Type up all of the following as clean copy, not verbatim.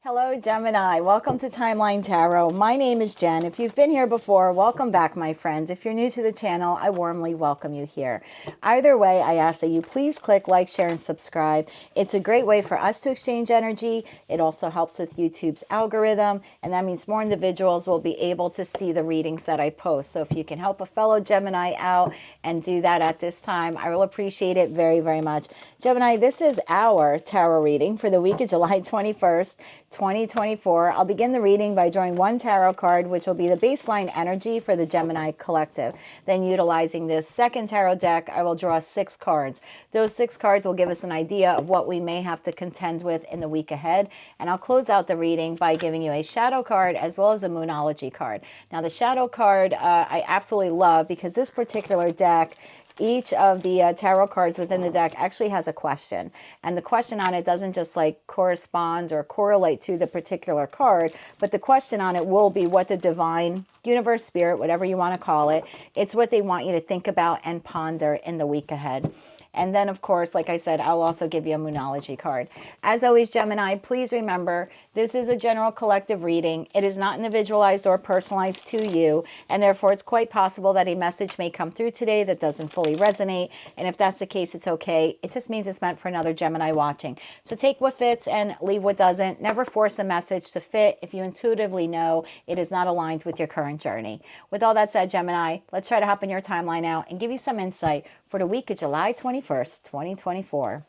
Hello, Gemini. Welcome to Timeline Tarot. My name is Jen. If you've been here before, welcome back, my friends. If you're new to the channel, I warmly welcome you here. Either way, I ask that you please click like, share, and subscribe. It's a great way for us to exchange energy. It also helps with YouTube's algorithm, and that means more individuals will be able to see the readings that I post. So if you can help a fellow Gemini out and do that at this time, I will appreciate it very, very much. Gemini, this is our tarot reading for the week of July 21st. 2024. I'll begin the reading by drawing one tarot card, which will be the baseline energy for the Gemini collective. Then utilizing this second tarot deck, I will draw 6 cards. Those 6 cards will give us an idea of what we may have to contend with in the week ahead. And I'll close out the reading by giving you a shadow card as well as a moonology card. Now the shadow card I absolutely love because this particular deck, each of the tarot cards within the deck actually has a question. And the question on it doesn't just like correspond or correlate to the particular card, but the question on it will be what the divine, universe, spirit, whatever you want to call it, it's what they want you to think about and ponder in the week ahead. And then, of course, like I said, I'll also give you a moonology card. As always, Gemini, please remember, this is a general collective reading. It is not individualized or personalized to you, and therefore it's quite possible that a message may come through today that doesn't fully resonate. And if that's the case, it's okay. It just means it's meant for another Gemini watching. So take what fits and leave what doesn't. Never force a message to fit if you intuitively know it is not aligned with your current journey. With all that said, Gemini, let's try to hop in your timeline now and give you some insight for the week of July 21st, 2024.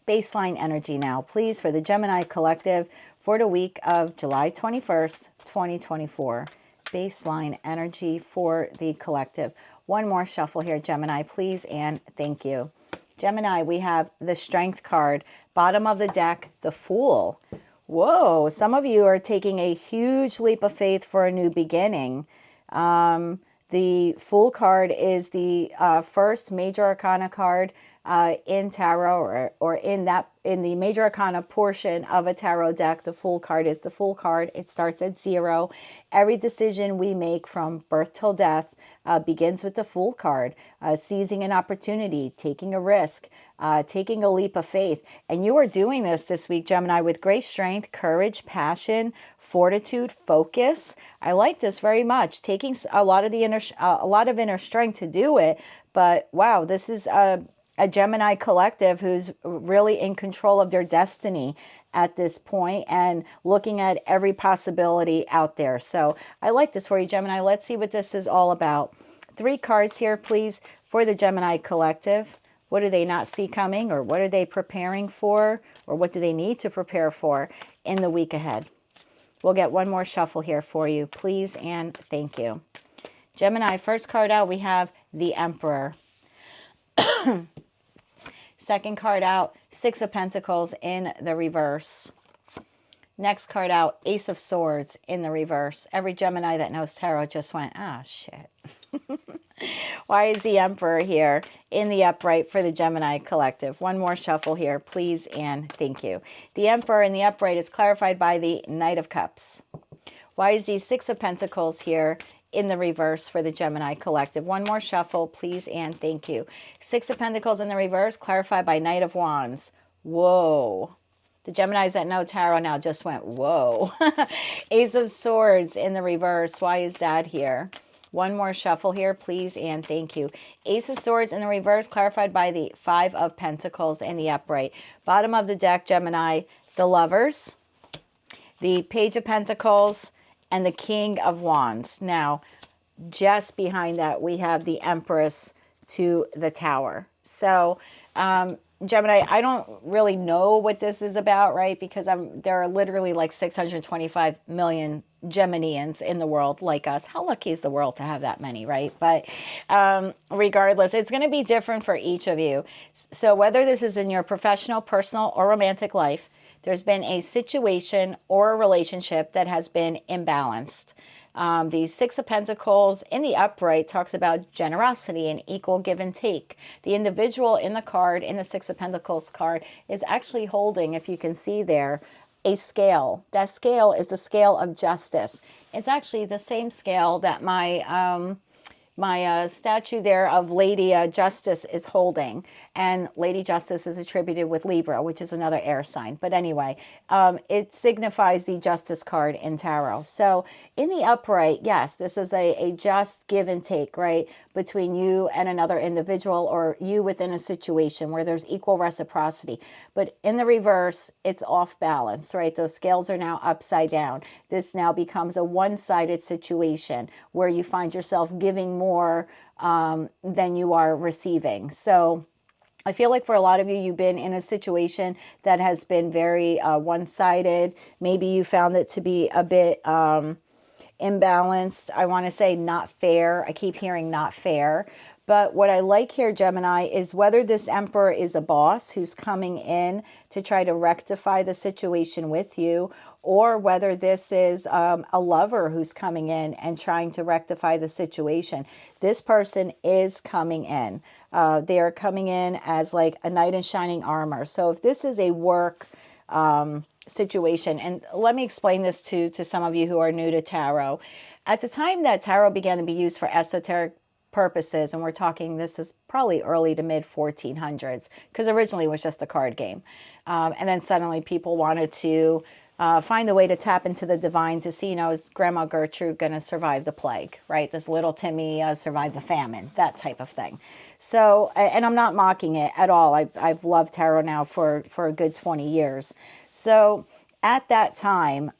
Baseline energy now, please, for the Gemini collective for the week of July 21st, 2024. Baseline energy for the collective. One more shuffle here, Gemini, please, and thank you. Gemini, we have the Strength card. Bottom of the deck, the Fool. Whoa, some of you are taking a huge leap of faith for a new beginning. The Fool card is the first major arcana card in tarot, or in the major arcana portion of a tarot deck. The Fool card is the Fool card. It starts at 0. Every decision we make from birth till death begins with the Fool card. Seizing an opportunity, taking a risk, taking a leap of faith. And you are doing this week, Gemini, with great strength, courage, passion, fortitude, focus. I like this very much. Taking a lot of inner strength to do it. But wow, this is a Gemini collective who's really in control of their destiny at this point and looking at every possibility out there. So I like this for you, Gemini. Let's see what this is all about. 3 cards here, please, for the Gemini collective. What do they not see coming, or what are they preparing for, or what do they need to prepare for in the week ahead? We'll get one more shuffle here for you, please, and thank you. Gemini, first card out, we have the Emperor. Second card out, 6 of Pentacles in the reverse. Next card out, Ace of Swords in the reverse. Every Gemini that knows tarot just went, ah, shit. Why is the Emperor here in the upright for the Gemini collective? One more shuffle here, please, and thank you. The Emperor in the upright is clarified by the Knight of Cups. Why is the 6 of Pentacles here in the reverse for the Gemini collective? One more shuffle, please, and thank you. 6 of Pentacles in the reverse, clarified by Knight of Wands. Whoa. The Geminis that know tarot now just went, whoa. Ace of Swords in the reverse. Why is that here? One more shuffle here, please, and thank you. Ace of Swords in the reverse, clarified by the 5 of Pentacles in the upright. Bottom of the deck, Gemini, the Lovers, the Page of Pentacles, and the King of Wands. Now, just behind that, we have the Empress to the Tower. So, Gemini, I don't really know what this is about, right? Because there are literally like 625 million Geminians in the world like us. How lucky is the world to have that many, right? But regardless, it's going to be different for each of you. So whether this is in your professional, personal, or romantic life, there's been a situation or a relationship that has been imbalanced. The 6 of Pentacles in the upright talks about generosity and equal give and take. The individual in the card, in the 6 of Pentacles card, is actually holding, if you can see there, a scale. That scale is the scale of justice. It's actually the same scale that my statue there of Lady Justice is holding. And Lady Justice is attributed with Libra, which is another air sign. But anyway, it signifies the Justice card in tarot. So in the upright, yes, this is a just give and take, right, between you and another individual, or you within a situation where there's equal reciprocity. But in the reverse, it's off balance, right? Those scales are now upside down. This now becomes a one-sided situation where you find yourself giving more than you are receiving. So I feel like for a lot of you, you've been in a situation that has been very one-sided. Maybe you found it to be a bit imbalanced. I want to say not fair. I keep hearing not fair. But what I like here, Gemini, is whether this Emperor is a boss who's coming in to try to rectify the situation with you, or whether this is a lover who's coming in and trying to rectify the situation. This person is coming in. They are coming in as like a knight in shining armor. So if this is a work situation, and let me explain this to some of you who are new to tarot. At the time that tarot began to be used for esoteric purposes, and we're talking, this is probably early to mid 1400s, because originally it was just a card game. And then suddenly people wanted to find a way to tap into the divine to see, is Grandma Gertrude going to survive the plague, right? Does little Timmy survive the famine? That type of thing. So, and I'm not mocking it at all. I've loved tarot now for a good 20 years. So at that time,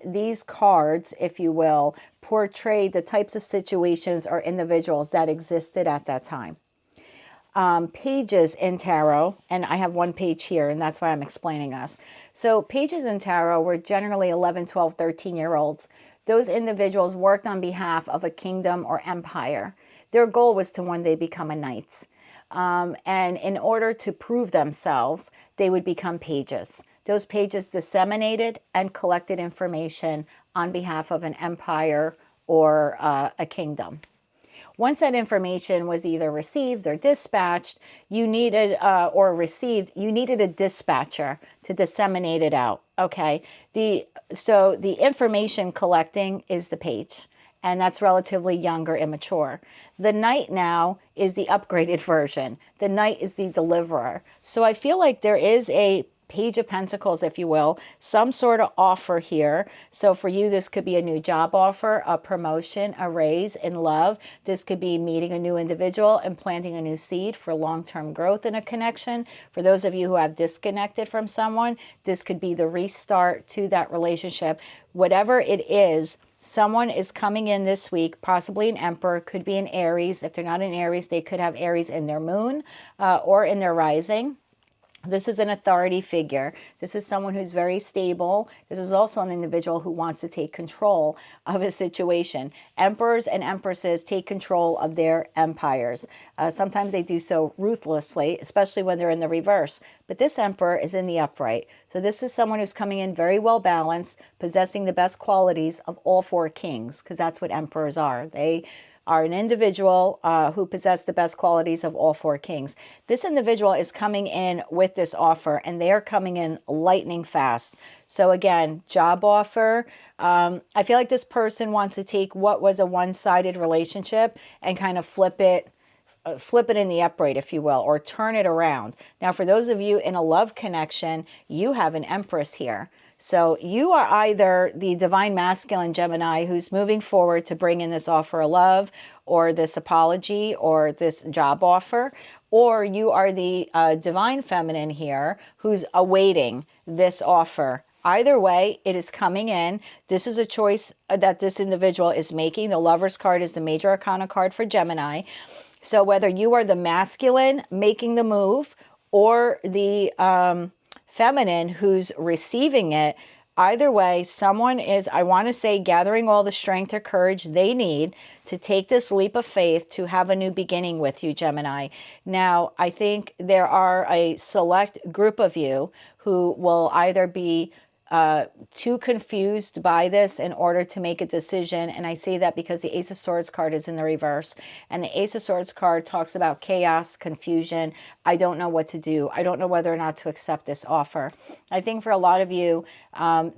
these cards, if you will, portrayed the types of situations or individuals that existed at that time. Pages in tarot, and I have one page here, and that's why I'm explaining this. So pages in tarot were generally 11, 12, 13-year-olds. Those individuals worked on behalf of a kingdom or empire. Their goal was to one day become a knight. And in order to prove themselves, they would become pages. Those pages disseminated and collected information on behalf of an empire or a kingdom. Once that information was either received or dispatched, you needed, you needed a dispatcher to disseminate it out, okay? So the information collecting is the page, and that's relatively young or immature. The knight now is the upgraded version. The knight is the deliverer. So I feel like there is a Page of Pentacles, if you will, some sort of offer here. So for you, this could be a new job offer, a promotion, a raise in love. This could be meeting a new individual and planting a new seed for long-term growth in a connection. For those of you who have disconnected from someone, this could be the restart to that relationship. Whatever it is, someone is coming in this week, possibly an Emperor, could be an Aries. If they're not an Aries, they could have Aries in their moon or in their rising. This is an authority figure. This is someone who's very stable. This is also an individual who wants to take control of a situation. Emperors and empresses take control of their empires. Sometimes they do so ruthlessly, especially when they're in the reverse. But this emperor is in the upright. So this is someone who's coming in very well balanced, possessing the best qualities of all four kings, because that's what emperors are. They are an individual who possess the best qualities of all four kings. This individual is coming in with this offer, and they are coming in lightning fast. So again, job offer. I feel like this person wants to take what was a one-sided relationship and kind of flip it in the upright, if you will, or turn it around. Now, for those of you in a love connection, you have an Empress here. So you are either the divine masculine Gemini who's moving forward to bring in this offer of love or this apology or this job offer, or you are the divine feminine here who's awaiting this offer. Either way, it is coming in. This is a choice that this individual is making. The Lover's card is the major arcana card for Gemini. So whether you are the masculine making the move or the feminine who's receiving it, either way, someone is, I want to say, gathering all the strength or courage they need to take this leap of faith to have a new beginning with you, Gemini. Now, I think there are a select group of you who will either be too confused by this in order to make a decision. And I say that because the Ace of Swords card is in the reverse. And the Ace of Swords card talks about chaos, confusion, I don't know what to do. I don't know whether or not to accept this offer. I think for a lot of you,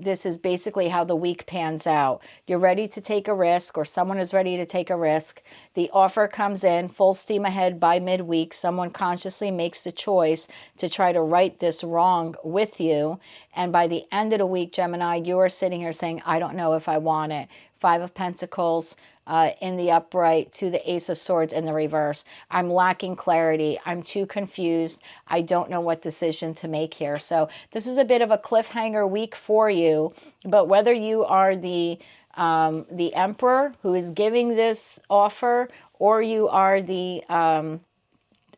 this is basically how the week pans out. You're ready to take a risk, or someone is ready to take a risk. The offer comes in full steam ahead by midweek. Someone consciously makes the choice to try to right this wrong with you. And by the end of the week, Gemini, you are sitting here saying, I don't know if I want it. Five of Pentacles in the upright to the Ace of Swords in the reverse. I'm lacking clarity. I'm too confused. I don't know what decision to make here. So this is a bit of a cliffhanger week for you. But whether you are the Emperor who is giving this offer, or you are the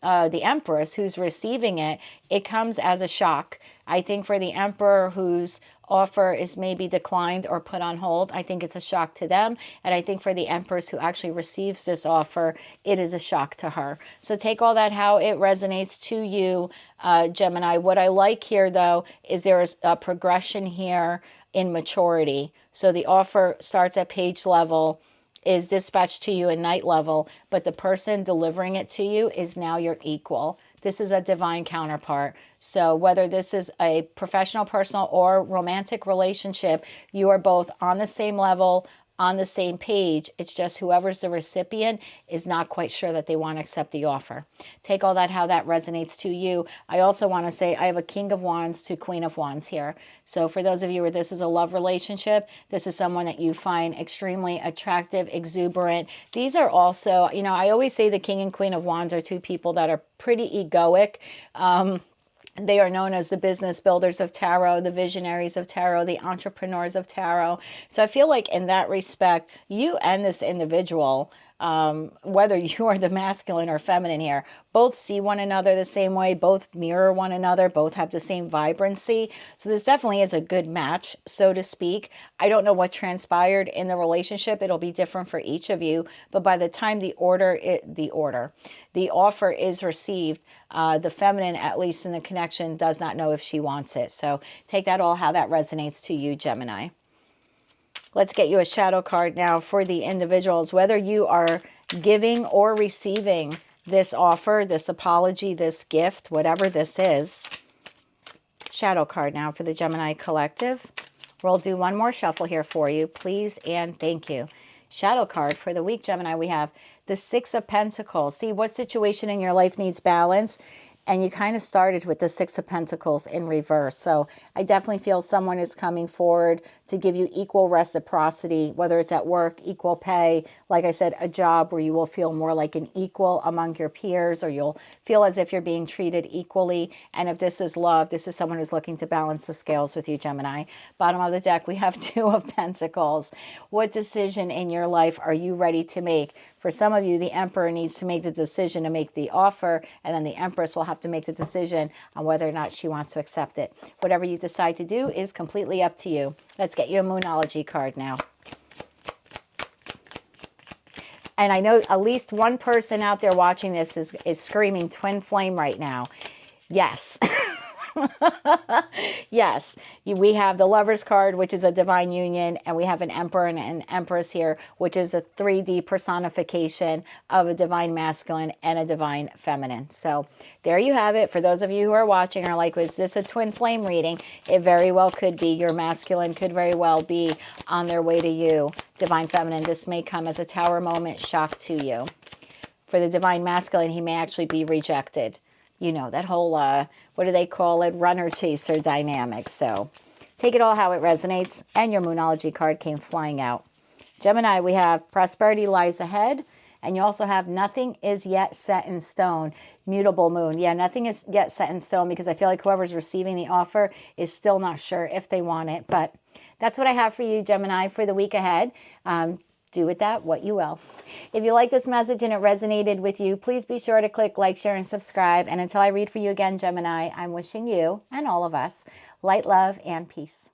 Empress who's receiving it, it comes as a shock. I think for the Emperor whose offer is maybe declined or put on hold, I think it's a shock to them. And I think for the Empress who actually receives this offer, it is a shock to her. So take all that how it resonates to you, Gemini. What I like here, though, is there is a progression here in maturity. So the offer starts at page level, is dispatched to you at night level, but the person delivering it to you is now your equal. This is a divine counterpart. So whether this is a professional, personal, or romantic relationship, you are both on the same level, on the same page. It's just whoever's the recipient is not quite sure that they want to accept the offer. Take all that how that resonates to you. I also want to say I have a King of Wands to Queen of Wands here. So for those of you where this is a love relationship, this is someone that you find extremely attractive, exuberant. These are also, you know, I always say the King and Queen of Wands are two people that are pretty egoic. They are known as the business builders of tarot, the visionaries of tarot, the entrepreneurs of tarot. So I feel like in that respect, you and this individual, whether you are the masculine or feminine here, both see one another the same way, both mirror one another, both have the same vibrancy. So this definitely is a good match, so to speak. I don't know what transpired in the relationship. It'll be different for each of you. But by the time the offer is received, the feminine, at least in the connection, does not know if she wants it. So take that all how that resonates to you, Gemini. Let's get you a shadow card now for the individuals, whether you are giving or receiving this offer, this apology, this gift, whatever this is. Shadow card now for the Gemini collective. We'll do one more shuffle here for you, please and thank you. Shadow card for the week, Gemini, we have the Six of Pentacles. See, what situation in your life needs balance? And you kind of started with the Six of Pentacles in reverse. So I definitely feel someone is coming forward to give you equal reciprocity, whether it's at work, equal pay, like I said, a job where you will feel more like an equal among your peers, or you'll feel as if you're being treated equally. And if this is love, this is someone who's looking to balance the scales with you, Gemini. Bottom of the deck, we have Two of Pentacles. What decision in your life are you ready to make? For some of you, the Emperor needs to make the decision to make the offer, and then the Empress will have to make the decision on whether or not she wants to accept it. Whatever you decide to do is completely up to you. Let's get you a Moonology card now. And I know at least one person out there watching this is screaming twin flame right now. Yes. Yes, we have the Lovers card, which is a divine union, and we have an Emperor and an Empress here, which is a 3D personification of a divine masculine and a divine feminine. So there you have it. For those of you who are watching are like, was this a twin flame reading? It very well could be. Your masculine could very well be on their way to you. Divine feminine, this may come as a tower moment shock to you. For the divine masculine, he may actually be rejected. You know, that whole, what do they call it? Runner chaser dynamic. So take it all how it resonates. And your Moonology card came flying out. Gemini, we have prosperity lies ahead. And you also have nothing is yet set in stone. Mutable moon. Yeah, nothing is yet set in stone, because I feel like whoever's receiving the offer is still not sure if they want it. But that's what I have for you, Gemini, for the week ahead. Do with that what you will. If you like this message and it resonated with you, please be sure to click like, share, and subscribe. And until I read for you again, Gemini, I'm wishing you and all of us light, love, and peace.